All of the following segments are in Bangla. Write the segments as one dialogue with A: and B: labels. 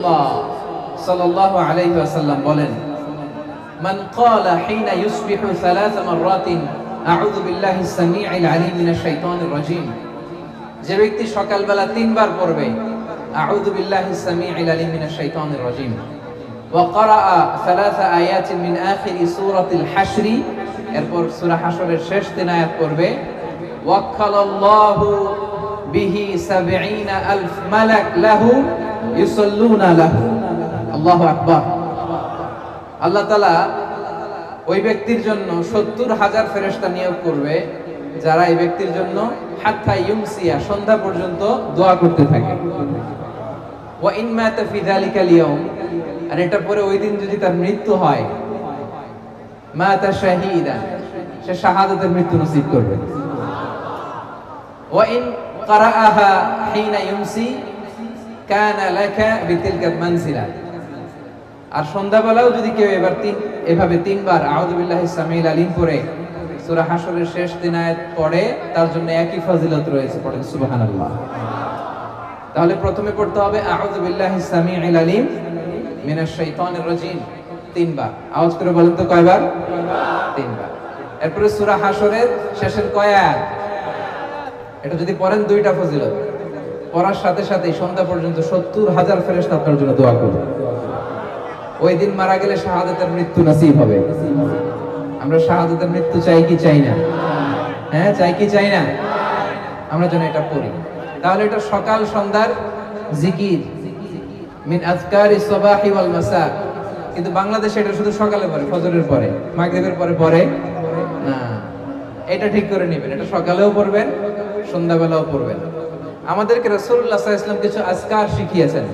A: সাল্লাল্লাহু আলাইহি ওয়াসাল্লাম বলেন, মান ক্বালা হিনা ইউসবিহু সালাস মাররাতিন আউযু বিল্লাহি সামিউল আলিম মিনাশ শাইতানির রাজীম, যে ব্যক্তি সকালবেলা তিনবার পড়বে আউযু বিল্লাহি সামিউল আলিম মিনাশ শাইতানির রাজীম ওয়া ক্বারাআ সালাস আয়াতিন মিন আখিরি সূরাতিল হাশর, এরপর সূরা হাশরের শেষ তিন আয়াত পড়বে, ওয়াক্কালাল্লাহু বিহি ৭০,০০০ মালাক লাহু ইউসাল্লুনা লাহু। আল্লাহু আকবার। আল্লাহ তাআলা ওই ব্যক্তির জন্য ৭০,০০০ ফেরেশতা নিয়োগ করবে, যারা এই ব্যক্তির জন্য হাত্তা ইউমসিয়া, সন্ধ্যা পর্যন্ত দোয়া করতে থাকে। ওয়া ইন মাতা ফি যালিকাল ইয়াউম, আর এটা পরে ওই দিন যদি তার মৃত্যু হয়, মাতা শাহীদা, সে শাহাদাতের মৃত্যু নসিব করবে। ওয়া ইন ক্বারাআহা হিনা ইউমসি কানা লাকা বিতিলকা মানজিলা, আর সন্ধ্যাবেলাও যদি কেউ এভাবে তিনবার আউযু বিল্লাহি সামিউল আলিম পড়ে সূরা হাশরের শেষ তিন আয়াত পড়ে, তার জন্য একই ফজিলত রয়েছে। পড়েন সুবহানাল্লাহ। তাহলে প্রথমে পড়তে হবে আউযু বিল্লাহি সামিউল আলিম মিনাশ শাইতানির রাজীম তিনবার। আওয়াজ করে বলেন তো কয়বার? তিনবার। এরপরে সূরা হাশরের শেষের কয় আয়াত? এটা যদি পড়েন দুইটা ফজিলত। পড়ার সাথে সাথে সন্ধ্যা পর্যন্ত ৭০,০০০ ফেরেশতা আপনার জন্য দোয়া করবে। ওই দিন মারা গেলে শাহাদাতের মৃত্যু নসিব হবে। আমরা শাহাদাতের মৃত্যু চাই কি চাই না? হ্যাঁ, চাই কি চাই না? আমরা যেন এটা পড়ি। তাহলে এটা সকাল সন্ধ্যার জিকির, মিন আযকারিস সাবাহি ওয়াল মাসা। কিন্তু বাংলাদেশে এটা শুধু সকালে পড়ে, ফজরের পরে, মাগরিবের পরে পড়ে না। এটা ঠিক করে নেবেন, এটা সকালেও পড়বেন, সন্ধ্যাবেলাও পড়বেন। আমাদেরকে রাসূলুল্লাহ সাল্লাল্লাহু আলাইহি ওয়াসাল্লাম কিছু আজকার শিখিয়েছেন,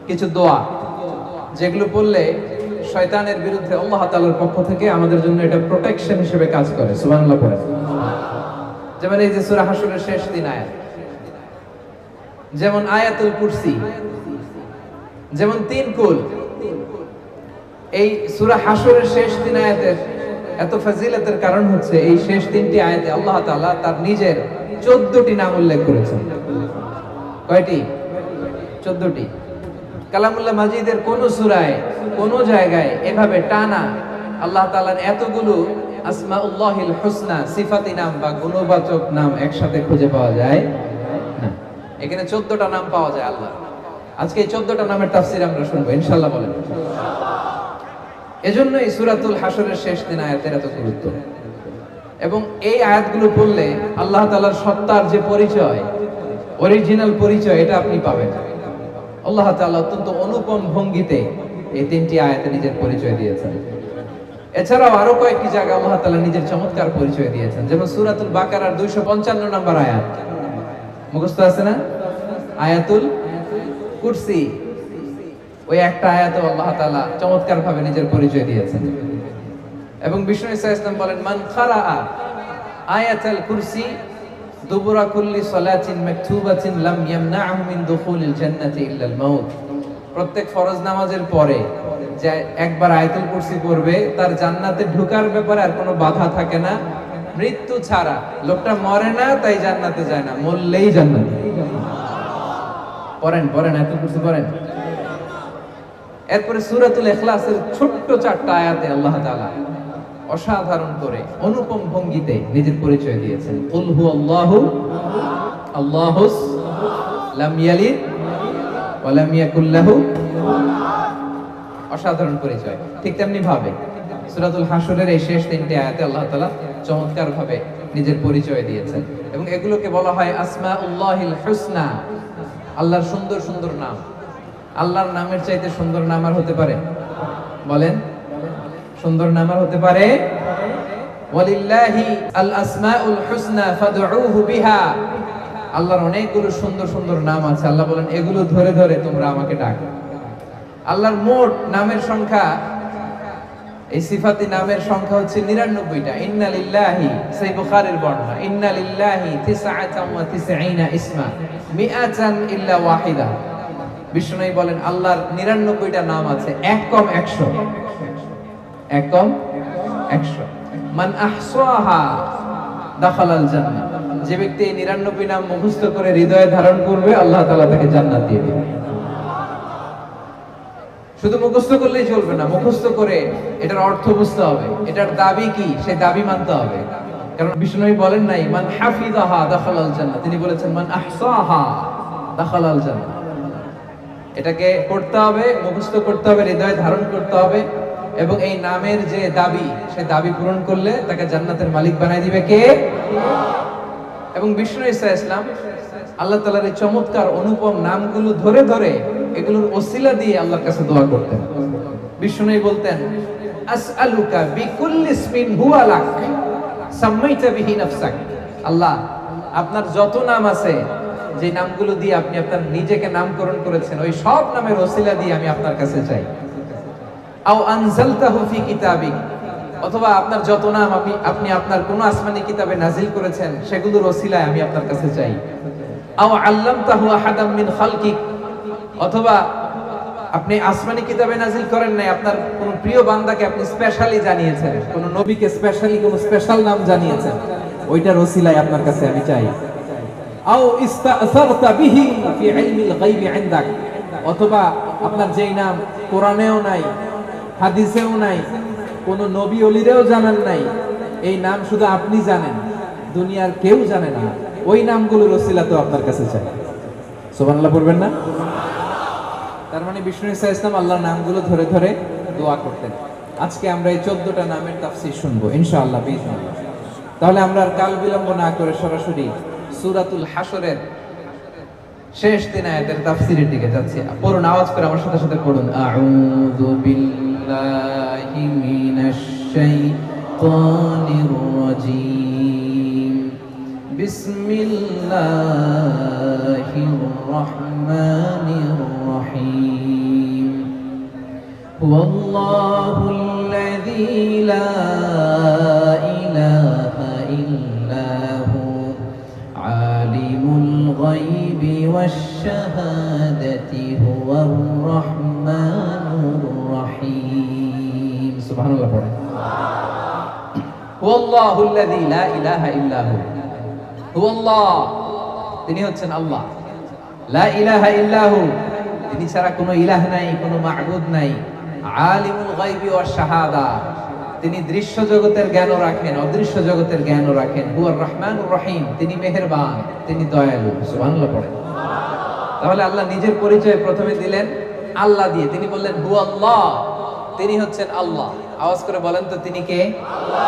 A: কিছু দোয়া, যেগুলো পড়লে শয়তানের বিরুদ্ধে আল্লাহ তাআলার পক্ষ থেকে আমাদের জন্য এটা প্রোটেকশন হিসেবে কাজ করে। সুবহানাল্লাহ পড়েন। যেমন এই যে সূরা হাশরের শেষ তিন আয়াত, যেমন আয়াতুল কুরসি, যেমন তিন কুল। এই সূরা হাশরের শেষ তিন আয়াতের এত ফজিলতের কারণ হচ্ছে এই শেষ তিনটি আয়াতে আল্লাহ তাআলা তার নিজের ১৪টি নাম উল্লেখ করেছেন। কয়টি? ১৪টি। কালামুল্লাহ মাজিদের কোন সূরায়, কোন জায়গায় এভাবে টানা আল্লাহ তাআলার এতগুলো আসমাউল্লাহিল হুসনা, সিফাতি নাম বা গুণবাচক নাম একসাথে খুঁজে পাওয়া যায় না। এখানে ১৪টা নাম পাওয়া যায় আল্লাহ। আজকে এই ১৪টা নামের তাফসীর আমরা শুনবো ইনশাআল্লাহ। বলেন। এজন্য এই সূরাতুল হাশরের শেষ তিন আয়াতের এত গুরুত্ব। এবং এই আয়াতগুলো পড়লে আল্লাহ তাআলার সত্তার যে পরিচয়, অরিজিনাল পরিচয়, এটা আপনি পাবেন। আল্লাহ তাআলা অত্যন্ত অনুপম ভঙ্গিতে এই তিনটি আয়াতে নিজের পরিচয় দিয়েছেন। এছাড়াও আরো কয়েকটি জায়গায় আল্লাহ তাআলা নিজের চমৎকার পরিচয় দিয়েছেন। যেমন সূরাতুল বাকারার ২৫৫ নম্বর আয়াত মুখস্থ আছে না? আয়াতুল কুরসি, ওই একটা আয়াতে আল্লাহ তাআলা চমৎকার ভাবে নিজের পরিচয় দিয়েছেন। এবং বিষ্ণু ইসা ইসলাম বলেন, মান খারাআ আয়াতুল কুরসি দুবুরা কুল্লি সালাতিন মাকতুবাতিন লাম ইয়ামনাহু মিন দুখুলিল জান্নাতি ইল্লাল মাউত। প্রত্যেক ফরজ নামাজের পরে যে একবার আয়াতুল কুরসি পড়বে, তার জান্নাতে ঢোকার ব্যাপারে আর কোনো বাধা থাকে না, মৃত্যু ছাড়া। লোকটা মরে না তাই জান্নাতে যায় না, মরলেই জান্নাতে। পড়েন আয়াতুল কুরসি পড়েন। এরপরে সূরাতুল ইখলাসের ছোট্ট 4টা আয়াতে আল্লাহ তাআলা অসাধারণ করে অনুপম ভঙ্গিতে নিজের পরিচয় দিয়েছেন। কুল হুয়াল্লাহু আল্লাহুস লাম ইয়ালিদ ওয়া লাম ইয়াকুল লাহু, অসাধারণ পরিচয়। ঠিক তেমনি ভাবে সূরাতুল হাশরের এই শেষ তিনটি আয়াতে আল্লাহ তাআলা চমৎকার ভাবে নিজের পরিচয় দিয়েছেন। এবং এগুলোকে বলা হয় আসমাউল্লাহিল হুসনা, আল্লাহর সুন্দর সুন্দর নাম। আল্লাহর নামের চাইতে সুন্দর নাম আর হতে পারে? বলেন, সুন্দর নাম আর হতে পারে? ওয়ালিল্লাহি আল আসমাউল হুসনা ফাদউহু বিহা। আল্লাহর অনেকগুলো সুন্দর সুন্দর নাম আছে। আল্লাহ বলেন, এগুলো ধরে ধরে তোমরা আমাকে ডাকো। আল্লাহর মোট নামের সংখ্যা, এই সিফাতি নামের সংখ্যা হচ্ছে ৯৯টা। ইন্না লিল্লাহি, সেই বুখারীর বর্ণনা, ইন্না লিল্লাহি ৯৯ ইসমা মিআতান ইল্লা ওয়াহিদা। বিষ্ণু বলেন, আল্লাহর ৯৯টা নাম আছে, এক কম ১০০। এক কম ১০০। মান আহসাহা দাখালাল জান্নাহ। যে ব্যক্তি এই ৯৯ নাম মুখস্থ করে হৃদয়ে ধারণ করবে, আল্লাহ তাআলা তাকে জান্নাত দিয়ে দিবেন। শুধু মুখস্থ করলেই চলবে না, মুখস্থ করে এটার অর্থ বুঝতে হবে, এটার দাবি কি সেই দাবি মানতে হবে। কারণ বিষ্ণু বলেন নাই মান হাফিজাহা দাখালাল জান্নাহ, তিনি বলেছেন মান আহসাহা দাখালাল জান্নাহ। এটাকে পড়তে হবে, মুখস্থ করতে হবে, হৃদয়ে ধারণ করতে হবে, এবং এই নামের যে দাবি সেই দাবি পূরণ করলে তাকে জান্নাতের মালিক বানায় দিবে কে? এবং বিষ্ণু ঈসা ইসলাম আল্লাহ তাআলার এই চমৎকার অনুপম নামগুলো ধরে ধরে এগুলোর ওসিলা দিয়ে আল্লাহর কাছে দোয়া করতেন। বিষ্ণু বলতেন আসআলুকা বিকুল্লি ইসমিন হুয়া লাক সাম্মাইতা বিহি নাফসাক, আল্লাহ আপনার যত নাম আছে, যে নামগুলো দিয়ে আপনি আপনার নিজেকে নামকরণ করেছেন, ওই সব নামের ওসিলা দিয়ে আমি আপনার কাছে চাই। আও আনজালতাহু ফি কিতাবিক, অথবা আপনার যত নাম আপনি আপনার কোন আসমানি কিতাবে নাজিল করেছেন সেগুলোর ওসিলায় আমি আপনার কাছে চাই। আও আল্লামতাহু আহাদাম মিন খালকিক, অথবা আপনি আসমানি কিতাবে নাজিল করেন নাই, আপনার কোন প্রিয় বান্দাকে আপনি স্পেশালি জানিয়েছেন, কোন নবীকে স্পেশালি কোন স্পেশাল নাম জানিয়েছেন, ওইটার ওসিলায় আপনার কাছে আমি চাই। আও ইস্তাসারতা বিহি ফি ইলমিল গায়বি ইনদাক, অথবা আপনার যেই নাম কোরআনেও নাই, হাদিসেও নাই, কোন নবী ওলিরেও জানেন নাই, এই নাম শুধু আপনি জানেন, দুনিয়ার কেউ জানে না, ওই নামগুলোর ওসিলা তো আপনার কাছে চাই। সুবহানাল্লাহ পড়বেন না? তার মানে বিষ্ণু ঈসা ইসলাম আল্লাহর নামগুলো ধরে ধরে দোয়া করতেন। আজকে আমরা এই 14টা নামের তাফসীর শুনবো ইনশাআল্লাহ বিইজনিল্লাহ। তাহলে আমরা আর কাল বিলম্ব না করে সরাসরি সূরাতুল হাশরের শেষ 3 আয়াতের তাফসীরের দিকে যাচ্ছি। পড়ুন, আওয়াজ করে আমার সাথে সাথে পড়ুন। আউযু বিল্লাহি মিনাশ শাইতানির রাজীম, বিসমিল্লাহির রাহমানির রহিম। হুয়াল্লাহুল্লাযী লা ইলাহা ইল্লা হু আলিমুল গায়বি ওয়াশ শাহাদাতি হুয়ার রাহমানুর রহিম। সুবহানাল্লাহ পড়ে। হুয়াল্লাহুল্লাযী লা ইলাহা ইল্লা হু, হুয়াল্লাহ তিনি হচ্ছেন আল্লাহ, লা ইলাহা ইল্লা হু তিনি ছাড়া কোনো ইলাহ নাই, কোনো মা'বুদ নাই। আলিমুল গায়বি ওয়াশ শাহাদা তিনি দৃশ্য জগতের জ্ঞানও রাখেন, অদৃশ্য জগতের জ্ঞানও রাখেন। হুয়ার রহমানুর রহিম তিনি মেহেরবান, তিনি দয়ালু। সুবহানাল্লাহ পড়ে। তাহলে আল্লাহ নিজের পরিচয় প্রথমে দিলেন আল্লাহ দিয়ে, তিনি বললেন হুয়াল্লাহ তিনি হচ্ছেন আল্লাহ। আওয়াজ করে বলেন তো তিনি কে? আল্লাহ।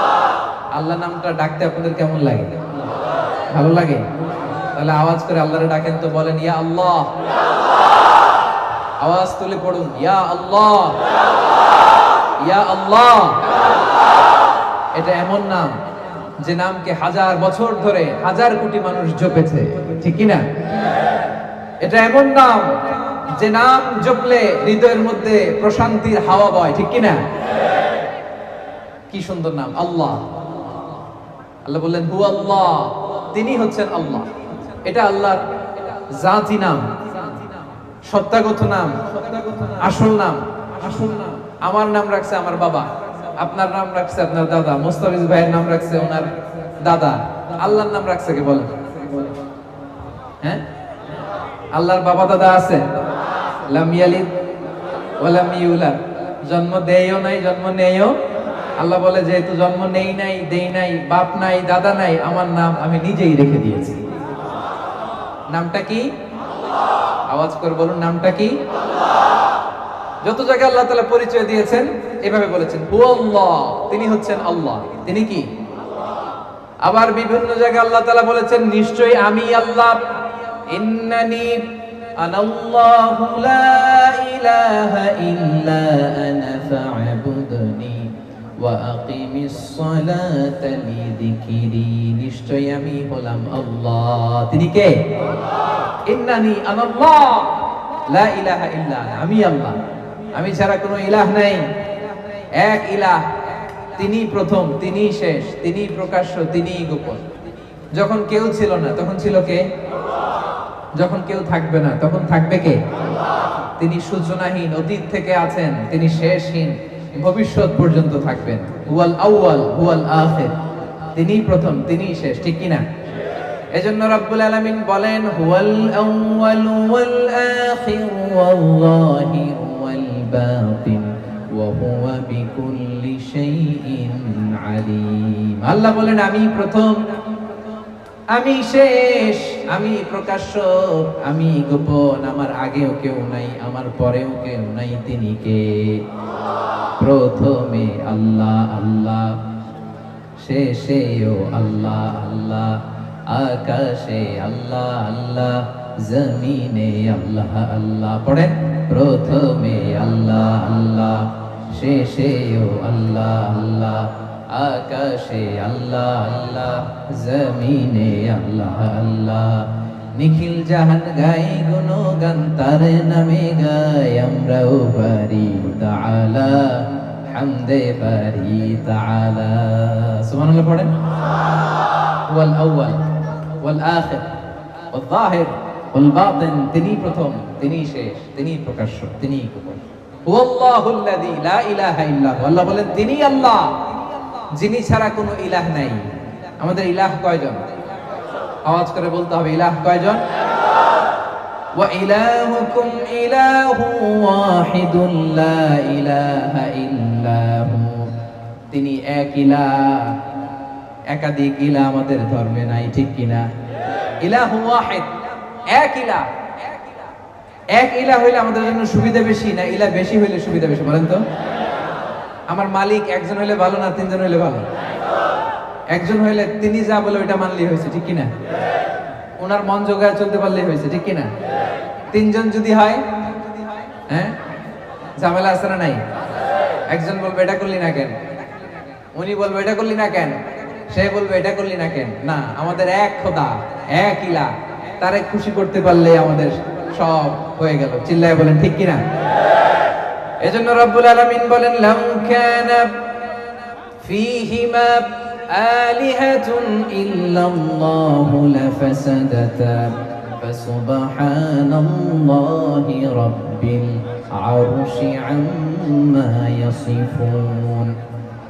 A: আল্লাহ নামটা ডাকতে আপনাদের কেমন লাগে? ভালো লাগে? তাহলে আওয়াজ করে আল্লাহরে ডাকেন তো, বলেন ইয়া আল্লাহ। আওয়াজ তুলে পড়ুন ইয়া আল্লাহ, ইয়া আল্লাহ। এটা এমন নাম যে নামকে 1000 বছর ধরে 1000 কোটি মানুষ জপেছে, ঠিক কি না? এটা এমন নাম যে নাম জপলে হৃদয়ের মধ্যে প্রশান্তির হাওয়া বয়, ঠিক কি না? কি সুন্দর নাম আল্লাহ। আল্লাহ বললেন হু আল্লাহ তিনি হচ্ছেন আল্লাহ। এটা আল্লাহর জাতি নাম, সত্তাগত নাম, আসল নাম। আমার নাম রাখছে আমার বাবা, আপনার নাম রাখছে আপনার দাদা, মোস্তাফিজ ভাইয়ের নাম রাখছে ওনার দাদা। আল্লাহর নাম রাখছে কে বলেন? হ্যাঁ, আল্লাহর বাবা দাদা আছে? লাম ইয়ালিদ ওয়া লাম ইউলাদ, জন্ম দেয়ও নাই, জন্ম নেয়ও। আল্লাহ বলে যেহেতু জন্ম নেই নাই, দেই নাই, বাপ নাই, দাদা নাই, আমার নাম আমি নিজেই রেখে দিয়েছি। নামটা কি? আওয়াজ করে বলুন নামটা কি? যত জায়গায় আল্লাহ তাআলা পরিচয় দিয়েছেন এভাবে বলেছেন হু আল্লাহ তিনি হচ্ছেন আল্লাহ। তিনি কি? আবার বিভিন্ন জায়গায় আল্লাহ তাআলা বলেছেন নিশ্চয়ই আমি আল্লাহ, ইন্নানি আনাল্লাহু লা ইলাহা ইল্লা আনা ফা'বুদনি ওয়া আকিমিস সালাতা লিযিকরি, নিশ্চয়ই আমি হলাম আল্লাহ। তিনি কে? ইন্নানি আনাল্লাহ লা ইলাহা ইল্লা আনা, আমি আল্লাহ, আমি ছাড়া কোনো ইলাহ নাই। এক ইলাহ, তিনি প্রথম, তিনি শেষ, তিনি প্রকাশ্য, তিনি গোপন। যখন কেউ ছিল না তখন ছিল কে? যখন কেউ থাকবে না তখন থাকবে কে? তিনি সূচনাহীন, অতীত থেকে আছেন, তিনি শেষহীন, ভবিষ্যৎ পর্যন্ত থাকবেন। হুয়াল আউয়াল হুয়াল আখির, তিনি প্রথম, তিনি শেষ, ঠিক কি না? এজন্য রব্বুল আলামিন বলেন হুয়াল আউয়াল ওয়াল আখির ওয়াল যাহির ওয়াল বাতিন ওয়া হুয়া বিকুল্লি শাইইন আলীম। আল্লাহ বলেন আমি প্রথম, আমি শেষ, আমি প্রকাশ্য, আমি গোপন, আমার আগেও কেউ নাই, আমার পরেও কেউ নাই। তিনি কে? প্রথমে আল্লাহ আল্লাহ, শেষেও আল্লাহ আল্লাহ, আকাশে আল্লাহ আল্লাহ, জমিনে আল্লাহ আল্লাহ। পড়েন, প্রথমে আল্লাহ আল্লাহ, শেষেও আল্লাহ আল্লাহ, আকাশে আল্লাহ আল্লাহ, জমিনে আল্লাহ আল্লাহ। নিখিল জাহান গাই গুণগান, তার নামে গাই আমরাও পারি তাআলা, হামদে পারি তাআলা। সুবহানাল্লাহ পড়েন। ওয়াল আউয়াল ওয়াল আখির ওয়াল যাহির ওয়াল বাতিন, তিনি প্রথম, তিনি শেষ, তিনি প্রকাশ্য, তিনি গোপন। হুয়াল্লাহুল্লাযী লা ইলাহা ইল্লাহু, আল্লাহ বলেন তিনি আল্লাহ, যিনি ছাড়া কোনো ইলাহ নাই। আমাদের ইলাহ কয়জন? আওয়াজ করে বলতে হবে, ইলাহ কয়জন? ওয়া ইলাহুকুম ইলাহু ওয়াহিদুন লা ইলাহা ইল্লাহু, তিনি এক ইলাহ, একাধিক ইলাহ আমাদের ধর্মে নাই, ঠিক কিনা? ইলাহু ওয়াহিদ, এক ইলাহ। এক ইলাহ হইলে আমাদের জন্য সুবিধা বেশি না ইলাহ বেশি হইলে সুবিধা বেশি? বলেন তো। আমার মালিক একজন হইলে ভালো না তিনজন হইলে ভালো? একজন হইলে তিনি যা বলে ওইটা মানলেই হয়েছে, ঠিক কিনা? ওনার মন জোগায় চলতে পারলেই হয়েছে, ঠিক কিনা? তিনজন যদি হয়, হ্যাঁ, ঝামেলা আছে না নাই? একজন বলবে এটা করলি না কেন, উনি বলবে এটা করলি না কেন, সে বলবে এটা করলি না কেন। না, আমাদের এক খোদা, এক ইলাহ, তারে খুশি করতে পারলে আমাদের সব হয়ে গেল। চিল্লায় বলেন ঠিক কিনা? এজন্য রব্বুল আলামিন বলেন লাউ কানা ফীহিমা আলিহাতুন ইল্লাল্লাহু লাফাসাদাতা ফাসুবহানাল্লাহি রাব্বিল আরশি আম্মা ইয়াসিফুন।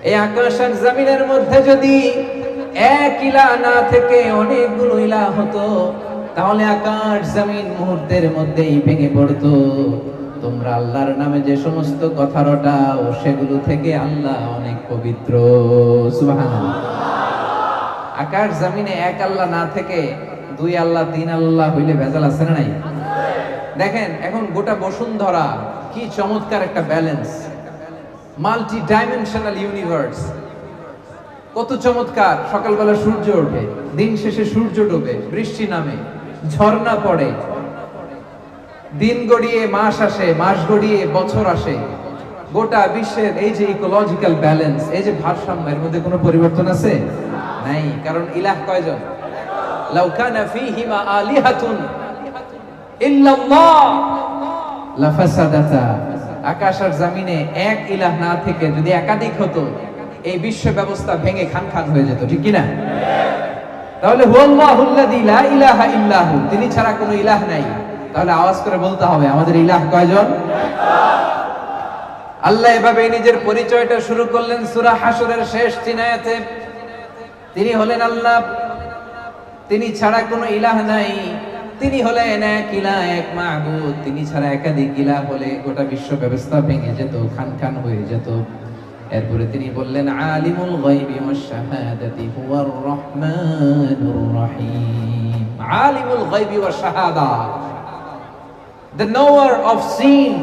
A: এই আকাশ আর জমিনের মধ্যে যদি এক ইলাহ না থেকে অনেকগুলো ইলাহ হতো, তাহলে আকাশ জমিন মুহূর্তের মধ্যেই ভেঙে পড়তো। তোমরা আল্লাহর নামে যে সমস্ত কথা রটাও, সেগুলো থেকে আল্লাহ অনেক পবিত্র। সুবহানাল্লাহ। আকাশ জমিনে এক আল্লাহ না থেকে দুই আল্লাহ তিন আল্লাহ হইলে ভেজাল আছে না নাই? দেখেন এখন গোটা বসুন্ধরা কি চমৎকার একটা ব্যালেন্স, মাল্টি ডাইমেনশনাল ইউনিভার্স, কত চমৎকার। সকালবেলা সূর্য ওঠে, দিন শেষে সূর্য ডোবে, বৃষ্টি নামে, ঝর্ণা পড়ে, দিন গড়িয়ে মাস আসে, মাস গড়িয়ে বছর আসে। গোটা বিশ্বের এই যে ইকোলজিক্যাল ব্যালেন্স, এই যে ভারসাম্য, এর মধ্যে কোনো পরিবর্তন আছে? নাই। কারণ ইলাহ কয়জন? লাউ কানা ফীহিমা আলিহাতুন ইল্লাল্লাহ লাফাসাদাতা। আকাশ আর জমিনে এক ইলাহ না থেকে যদি একাধিক হতো, এই বিশ্ব ব্যবস্থা ভেঙে খান খান হয়ে যেত, ঠিক কিনা? তাহলে হুয়াল্লাহুল্লাযী লা ইলাহা ইল্লাহু, তিনি ছাড়া কোনো ইলাহ নাই। তাহলে আওয়াজ করে বলতে হবে আমাদের ইলাহ কয়জন? আল্লাহ এভাবে নিজের পরিচয়টা শুরু করলেন সূরা হাশরের শেষ 3 আয়াতে। তিনি হলেন আল্লাহ, তিনি ছাড়া কোনো ইলাহ নাই, তিনি হলেন এক ইলাহ, এক মাবুদ। তিনি ছাড়া একাধিক ইলাহ হলে গোটা বিশ্ব ব্যবস্থা ভেঙে যেত, খান খান হয়ে যেত। এরপরে তিনি বললেন আলিমুল গায়বি ওয়াশ শাহাদাতি হুয়ার রহমানুর রহিম। আলিমুল গায়বি ওয়াশ শাহাদা, the knower of seen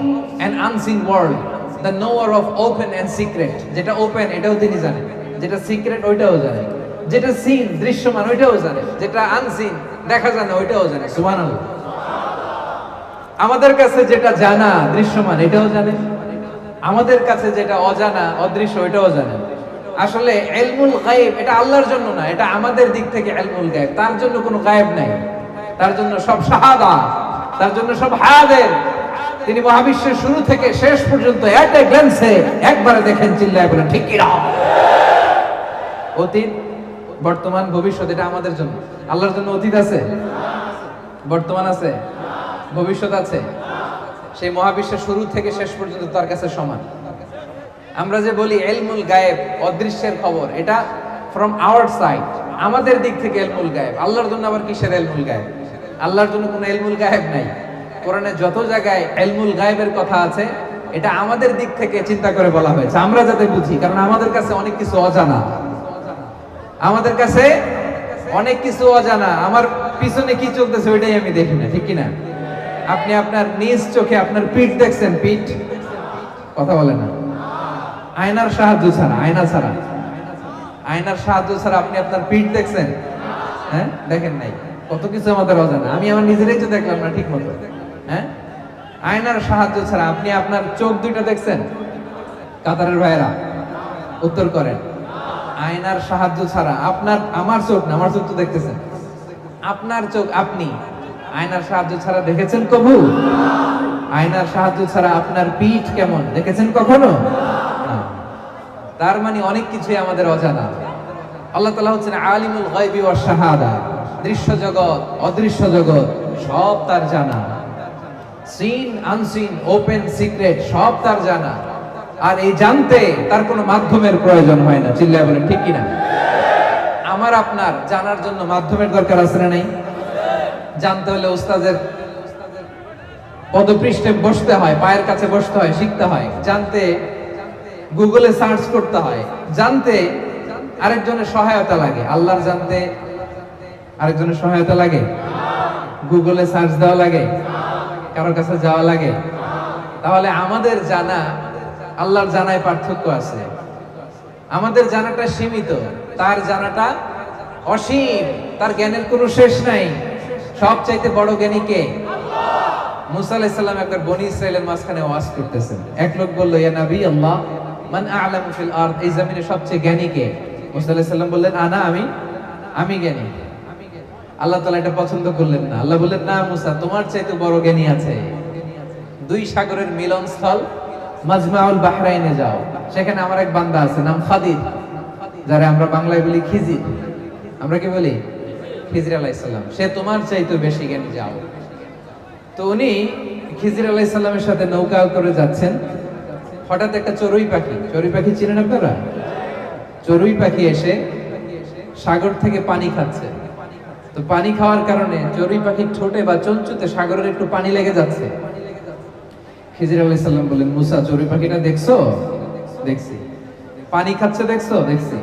A: and unseen world, the knower of open and secret। যেটা ওপেন এটাও তিনি জানেন, যেটা সিক্রেট ওইটাও জানেন, যেটা সিন দৃশ্যমান ওইটাও জানেন, যেটা আনসিন দেখা যায় না ওইটাও জানেন। সুবহানাল্লাহ। আমাদের কাছে যেটা জানা দৃশ্যমান এটাও জানেন, আমাদের কাছে যেটা অজানা অদৃশ্য ওইটাও জানেন। আসলে ইলমুল গায়ব এটা আল্লাহর জন্য না, এটা আমাদের দিক থেকে ইলমুল গায়ব। তার জন্য কোনো গায়ব নাই, তার জন্য সব শাহাদা, তার জন্য সব হায়াদের। তিনি মহাবিশ্বের শুরু থেকে শেষ পর্যন্ত এট এ গ্ল্যান্সে একবারে দেখেন। চিল্লায় বলেন ঠিক কি না? অতীত বর্তমান ভবিষ্যৎ এটা আমাদের জন্য। আল্লাহর জন্য অতীত আছে, বর্তমান আছে, ভবিষ্যৎ আছে। সেই মহাবিশ্বের শুরু থেকে শেষ পর্যন্ত তার কাছে সমান। আমরা যে বলি ইলমুল গায়েব, অদৃশ্যের খবর, এটা ফ্রম আওয়ার সাইড, আমাদের দিক থেকে ইলমুল গায়েব। আল্লাহর জন্য আবার কিসের ইলমুল গায়েব? আল্লাহর জন্য কোনো ইলমুল গায়েব নাই। কোরআনে যত জায়গায় ইলমুল গায়েবের কথা আছে, এটা আমাদের দিক থেকে চিন্তা করে বলা হয়েছে, আমরা যাতে বুঝি, কারণ আমাদের কাছে অনেক কিছু অজানা। আমাদের কাছে অনেক কিছু অজানা। আমার পিছনে কি চলতেছে ওইটাই আমি দেখি না, ঠিক কিনা? আপনি আপনার নিজ চোখে আপনার পিঠ দেখছেন? পিঠ কথা বলে না। আয়নার সাহায্য ছাড়া, আয়নার সাহায্য ছাড়া আপনি আপনার পিঠ দেখছেন? হ্যাঁ, দেখেন নাই। কত কিছু আমাদের অজানা। আমি আমার নিজেরাই তো দেখলাম না ঠিক মতো। হ্যাঁ, আয়নার সাহায্য ছাড়া আপনি আপনার চোখ দুইটা দেখছেন? কাতারের ভাইরা উত্তর করেন। আয়নার সাহায্য ছাড়া আপনার, আমার চোখ না, আমার চোখ তো দেখতেছেন, আপনার চোখ আপনি আয়নার সাহায্য ছাড়া দেখেছেন কবু? আয়নার সাহায্য ছাড়া আপনার পিঠ কেমন দেখেছেন কখনো? তার মানে অনেক কিছুই আমাদের অজানা। আল্লাহ তাআলা হচ্ছেন আলিমুল গায়বি ওয়াশ শাহাদা। দৃশ্য জগৎ, অদৃশ্য জগৎ সব তার জানা। সিন, আনসিন, ওপেন, সিক্রেট সব তার জানা। আর এই জানতে তার কোনো মাধ্যমের প্রয়োজন হয় না। চিল্লায় বলেন ঠিক কিনা? আমার আপনার জানার জন্য মাধ্যমের দরকার আছে না নাই? জানতে হলে উস্তাদের পদপৃষ্ঠে বসতে হয়, পায়ের কাছে বসতে হয়, শিখতে হয়। জানতে গুগলে সার্চ করতে হয়। জানতে আরেকজনের সহায়তা লাগে। আল্লাহর জানতে আরেকজনের সহায়তা লাগে? গুগলে সার্চ দেওয়া লাগে? কারোর কাছে যাওয়া লাগে? তাহলে আমাদের জানা আল্লাহর জানায় পার্থক্য আছে। আমাদের জানাটা সীমিত, তার জানাটা অসীম। তার জ্ঞানের কোনো শেষ নাই। সবচাইতে বড় জ্ঞানী কে? মুসা আলাইহিস সালাম একবার বনি ইসরাইলের মাঝখানে ওয়াজ করতেছেন। এক লোক বলল, ইয়া নবী আল্লাহ, মান আ'লামু ফিল আরদ, এই জমিনে সবচেয়ে জ্ঞানী কে? মুসা আলাইহিস সালাম বললেন, আনা, আমি জ্ঞানী। আল্লাহ তাআলা এটা পছন্দ করলেন না। আল্লাহ বললেন, না মুসা, তোমার চাইতে বড় জ্ঞানী আছে। দুই সাগরের মিলনস্থল মাজমাউল বাহরাইনে যাও, সেখানে আমার এক বান্দা আছে, নাম খাদির, যারা আমরা বাংলায় বলি খিজির। আমরা কি বলি? খিজির আলাইহিস সালাম। সে তোমার চাইতে বেশি জ্ঞানী, যাও। তো উনি খিজির আলাইহিস সালামের সাথে নৌকা করে যাচ্ছেন। হঠাৎ একটা চড়ুই পাখি চিনেন আপনারা? চড়ুই পাখি এসে সাগর থেকে পানি খাচ্ছে। তো পানি খাওয়ার কারণে চড়ুই পাখির ঠোঁটে বা চঞ্চুতে সাগরের একটু পানি লেগে যাচ্ছে। খিজির আলাইহিস সালাম বলেন, মুসা, চড়ুই পাখিটা দেখছো? দেখছি। পানি খাচ্ছে দেখছো? দেখছি।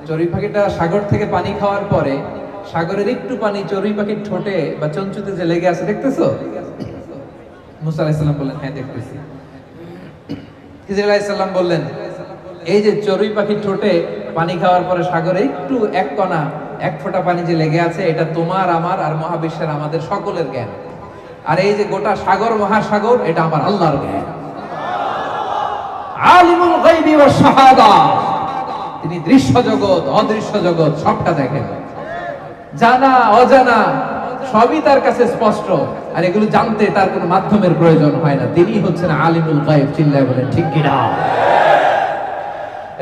A: চড়ুই পাখিটা সাগর থেকে পানি খাওয়ার পরে সাগরের একটু পানি চড়ুই পাখির ঠোঁটে বা চঞ্চুতে যে লেগে আছে দেখতেছো? মুসা আলাইহিস সালাম বললেন, হ্যাঁ দেখতেছি। খিজির আলাইহিস সালাম বললেন, এই যে চড়ুই পাখির ঠোঁটে পানি খাওয়ার পরে সাগরে একটু এক কণা, এক ফোঁটা পানি যে লেগে আছে, এটা তোমার, আমার আর মহাবিশ্বের আমাদের সকলের জ্ঞান। আর এই যে গোটা সাগর, মহাসাগর, এটা আমার আল্লাহর জ্ঞান। আলিমুল গায়বি ওয়াশ শাহাদা, তিনি দৃশ্য জগৎ, অদৃশ্য জগৎ সবটা দেখেন। জানা অজানা সবই তার কাছে স্পষ্ট। আর এগুলো জানতে তার কোনো মাধ্যমের প্রয়োজন হয় না। তিনি হচ্ছেন আলিমুল গায়ব। চিল্লায় বলেন ঠিক কিনা?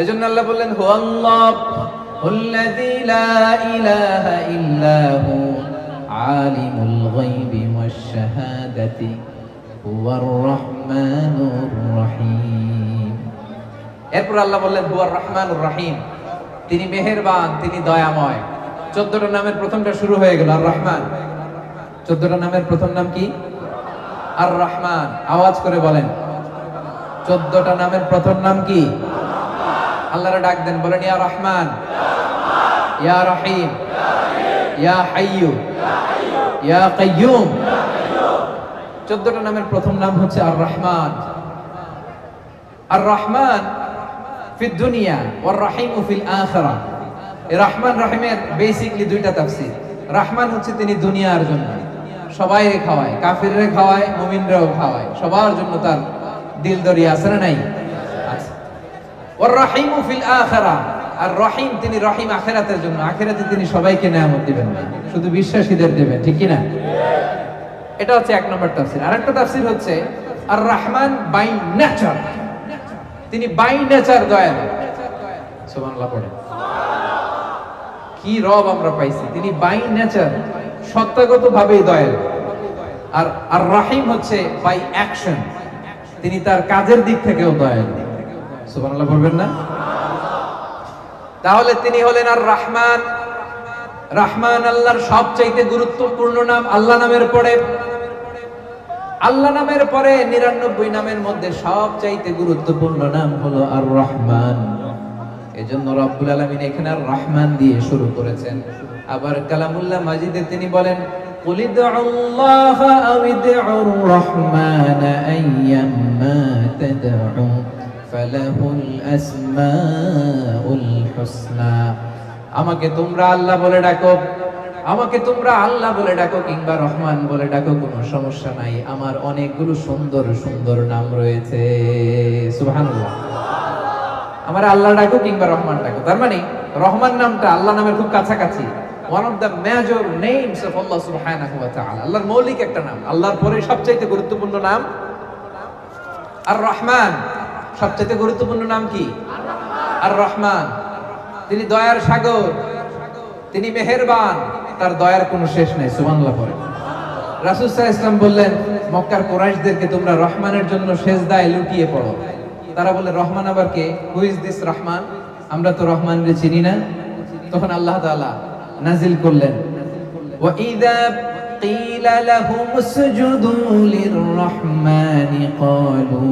A: এজন্য আল্লাহ বললেন, হুয়াল্লাযী লা ইলাহা ইল্লা হু আলিমুল গায়বি ওয়াশ শাহাদাতি হুয়ার রহমানুর রহিম। এরপর আল্লাহ বললেন, হুয়ার রহমানুর রহিম, তিনি মেহেরবান, তিনি দয়াময়। 14টা নামের প্রথমটা শুরু হয়ে গেল আর রহমান। 14টা নামের প্রথম নাম কি? আর রহমান। আওয়াজ করে বলেন, 14টা নামের প্রথম নাম কি? আল্লাহরে ডাক দেন, বলেন, ইয়া রহমান, ইয়া রহিম, ইয়া হাইয়ু, ইয়া কাইয়ুম। 14টা নামের প্রথম নাম হচ্ছে আর রহমান। আর রহমান ফিদ দুনিয়া ওয়ার রহিম ফিল আখিরাহ। এই রহমান রহিমের বেসিক্যালি দুইটা তাফসীর। রহমান হচ্ছে তিনি দুনিয়ার জন্য সবাইরে খাওয়ায়, কাফিররে খাওয়ায়, মুমিনরাও খাওয়ায়, সবার জন্য তার দিল দরিয়া আছে না নাই? আছে। ওয়ার রহিম ফিল আখিরাহ, আর রহিম তিনি রহিম আখিরাতের জন্য। আখিরাতে তিনি সবাইকে নেয়ামত দিবেন না, শুধু বিশ্বাসীদের দিবেন, ঠিক কি না? এটা হচ্ছে এক নম্বর তাফসীর। আরেকটা তাফসীর হচ্ছে আর রহমান বাই নেচার, তিনি বাই নেচার দয়ালু। সুবহানাল্লাহ পড়ে। কি রব আমরা পাইছি! তিনি বাই নেচার, সত্তাগত ভাবেই দয়ালু। আর আর রহিম হচ্ছে বাই অ্যাকশন, তিনি তার কাজের দিক থেকেও দয়ালু। সুবহানাল্লাহ বলবেন না? তাহলে তিনি হলেন আর রহমান। রহমান আল্লাহর সবচাইতে গুরুত্বপূর্ণ নাম। আল্লাহ নামের পরে আল্লাহ নামের পরে 99 নামের মধ্যে সবচাইতে গুরুত্বপূর্ণ নাম হলো আর রহমান। এজন্য রব্বুল আলামিন এখানে আর রহমান দিয়ে শুরু করেছেন। আবার কালামুল্লাহ মাজিদে তিনি বলেন قل ادعوا الله أو ادعوا الرحمن أيما تدعوا فله الأسماء الحسنى। আমাকে তোমরা আল্লাহ বলে ডাকো, আমাকে তোমরা আল্লাহ বলে ডাকো কিংবা রহমান বলে ডাকো, কোনো সমস্যা নাই, আমার অনেকগুলো সুন্দর সুন্দর নাম রয়েছে। সুবহানাল্লাহ। আমার আল্লাহ ডাকো কিংবা রহমান ডাকো, তার মানে রহমান নামটা আল্লাহ নামের খুব কাছাকাছি। One of the major names of Allah subhanahu wa ta'ala, আল্লাহর মৌলিক একটা নাম। আল্লাহর পরে সবচেয়ে গুরুত্বপূর্ণ নাম আর রহমান। সবচেয়ে গুরুত্বপূর্ণ নাম কি? আর রহমান। তিনি দয়ার সাগর, তিনি মেহেরবান, তার দয়ার কোনো শেষ নেই। সুবহানাল্লাহ পড়ে। রাসূল সাল্লাল্লাহু আলাইহি ওয়াসাল্লাম বললেন মক্কার কুরাইশদেরকে তোমরা রহমানের জন্য সেজদায় লুটিয়ে পড়ো। তারা বলে রহমান আবার কে? Who is this Rahman? আমরা তো রহমানকে চিনি না। তখন আল্লাহ তাআলা নাজিল করলেন ওয়া ইযা ক্বিলা লাহুম উসজুদু লিররহমানি ক্বালু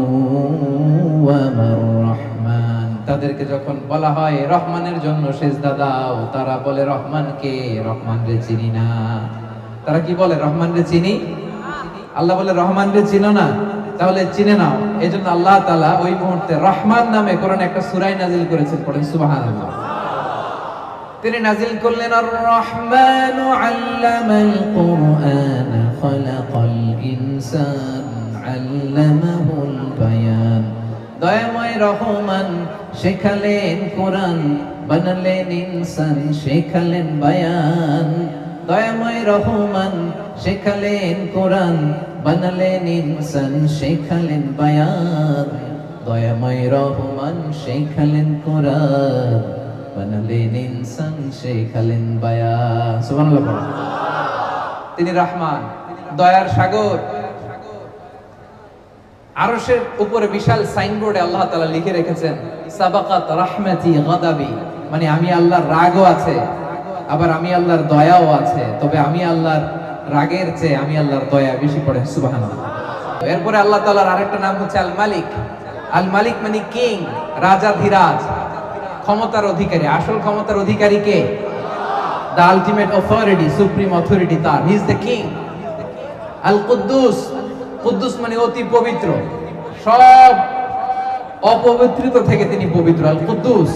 A: ওয়া মার রহমান। তাদেরকে যখন বলা হয় রহমানের জন্য সিজদা দাও, তারা বলে রহমান কে? রহমানকে চিনি না। তারা কি বলে? রহমানকে চিনি। আল্লাহ বলে রহমানকে চিনো না, তাহলে চিনে নাও। এজন্য আল্লাহ তাআলা ওই মুহূর্তে রহমান নামে কোরআনে একটা সূরা নাজিল করেছেন। পড়েন সুবহানাল্লাহ। তিনি নাজিল করলেন আর রহমানু আল্লামাল কুরআন খালাকাল ইনসান আল্লামাহুল বায়ান। দয়াময় রহমান শেখালেন কোরআন, বানালেন ইনসান, শেখালেন বায়ান। দয়াময় রহমান শেখালেন কোরআন, বানালেন ইনসান, শেখালেন বায়ান। দয়াময় রহমান শেখালেন কোরআন, বানালেন ইনসান, শেখালেন বায়ান। সুবহানাল্লাহ। তিনি রহমান, দয়ার সাগর। আরশের উপরে বিশাল সাইনবোর্ডে আল্লাহ তাআলা লিখে রেখেছেন সাবাকাত রাহমাতি গাদাবি, মানে আমি আল্লাহর রাগও আছে, আবার আমি আল্লাহর দয়াও আছে। তবে আমি আল্লাহর রাগের চেয়ে আমি আল্লাহর দয়া বেশি। পড়েন সুবহানাল্লাহ। এরপরে আল্লাহ তাআলার আরেকটা নাম হচ্ছে আল মালিক। আল মালিক মানে কিং, রাজাধিরাজ, ক্ষমতার অধিকারী। আসল ক্ষমতার অধিকারী কে? The ultimate authority, supreme authority তার। He is the king. আল কুদ্দুস, কুদ্দুস মানে অতি পবিত্র, সব অপবিত্রিত থেকে তিনি পবিত্র। আল কুদ্দুস।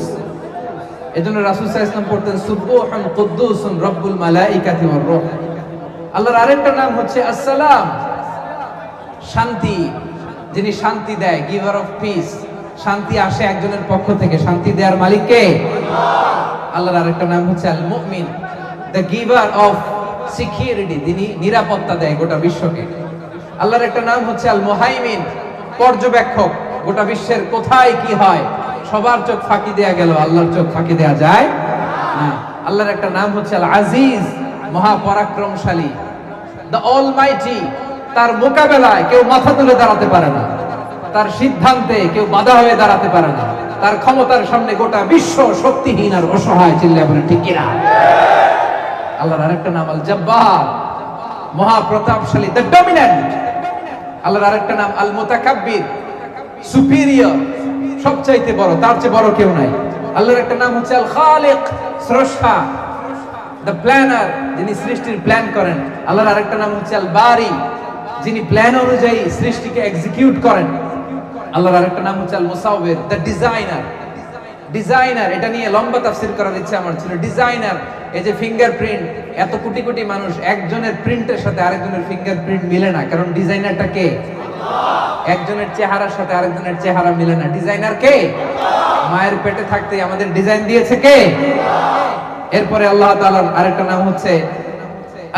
A: এজন্য রাসূল সাল্লাল্লাহু আলাইহি ওয়াসাল্লাম পড়তেন সুবহান কুদ্দুসুন রব্বুল মালাইকাতি ওয়ার রূহ। আল্লাহর আরেকটা নাম হচ্ছে আসসালাম, শান্তি, যিনি শান্তি দেয়, গিভার অফ পিস। শান্তি আসে একজনের পক্ষ থেকে, শান্তি দেওয়ার মালিক কে? আল্লাহর আরেকটা নাম হচ্ছে আল মুমিন, দ্য গিভার অফ সিকিউরিটি, যিনি নিরাপত্তা দেয় গোটা বিশ্বকে। আল্লাহর একটা নাম হচ্ছে আল মুহাইমিন, পর্যবেক্ষক। গোটা বিশ্বের কোথায় কি হয় সবার চোখ ফাঁকি দেয়া গেল, আল্লাহর চোখ ফাঁকি দেয়া যায় না। আল্লাহর একটা নাম হচ্ছে আল আজিজ, মহাপরাক্রমশালী, দ্য অলমাইটি। তার মোকাবেলায় কেউ মাথা তুলে দাঁড়াতে পারে না, তার সিদ্ধান্তে কেউ বাধা হয়ে দাঁড়াতে পারে না, তার ক্ষমতার সামনে গোটা বিশ্ব শক্তিহীন আর অসহায়। চিল্লায় বলে ঠিক কিনা? আল্লাহর আরেকটা নাম আল জব্বার, মহাপ্রতাপশালী, দ্য ডমিনেন্ট। আল্লাহর আরেকটা নাম আল মুতাকাব্বির, সুপিরিয়র, সবচাইতে বড়, তার চেয়ে বড় কেউ নাই। আল্লাহর একটা নাম হচ্ছে আল খালিক, স্রষ্টা, দ্য প্ল্যানার, যিনি সৃষ্টির প্ল্যান করেন। আল্লাহর আরেকটা নাম হচ্ছে আল বারি, যিনি প্ল্যান অনুযায়ী সৃষ্টিকে এক্সিকিউট করেন। আল্লাহর আরেকটা নাম হচ্ছে আল মুসাউবির, দ্য ডিজাইনার। ডিজাইনার, এটা নিয়ে লম্বা তাফসীর করার ইচ্ছা আমার ছিল। ডিজাইনার, এই যে ফিঙ্গারপ্রিন্ট, এত কোটি কোটি মানুষ, একজনের প্রিন্টের সাথে আরেকজনের ফিঙ্গারপ্রিন্ট মিলে না, কারণ ডিজাইনারটা কে? একজনের চেহারার সাথে আরেকজনের চেহারা মিলে না। ডিজাইনার কে? মায়ের পেটে থাকতেই আমাদের ডিজাইন দিয়েছে কে? এরপরে আল্লাহ তাআলার আরেকটা নাম হচ্ছে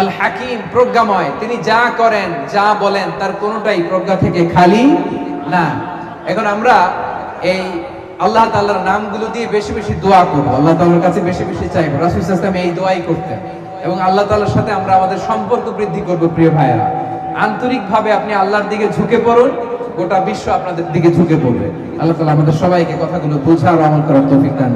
A: আল হাকিম, প্রজ্ঞাময়। তিনি যা করেন, যা বলেন, তার কোনোটাই প্রজ্ঞা থেকে খালি না। এখন আমরা এই আল্লাহ তাআলার নামগুলো দিয়ে বেশি বেশি দোয়া করব, আল্লাহ তাআলার কাছে বেশি বেশি চাইব। রাসূল সাল্লাল্লাহু আলাইহি ওয়াসাল্লাম এই দোয়াই করতেন, এবং আল্লাহ তাআলার সাথে আমরা আমাদের সম্পর্ক বৃদ্ধি করব। প্রিয় ভাইরা, আন্তরিকভাবে আপনি আল্লাহর দিকে ঝুঁকে পড়ুন, গোটা বিশ্ব আপনাদের দিকে ঝুঁকে পড়বে। আল্লাহ তাআলা আমাদের সবাইকে কথাগুলো বোঝার আমল করার তৌফিক দান।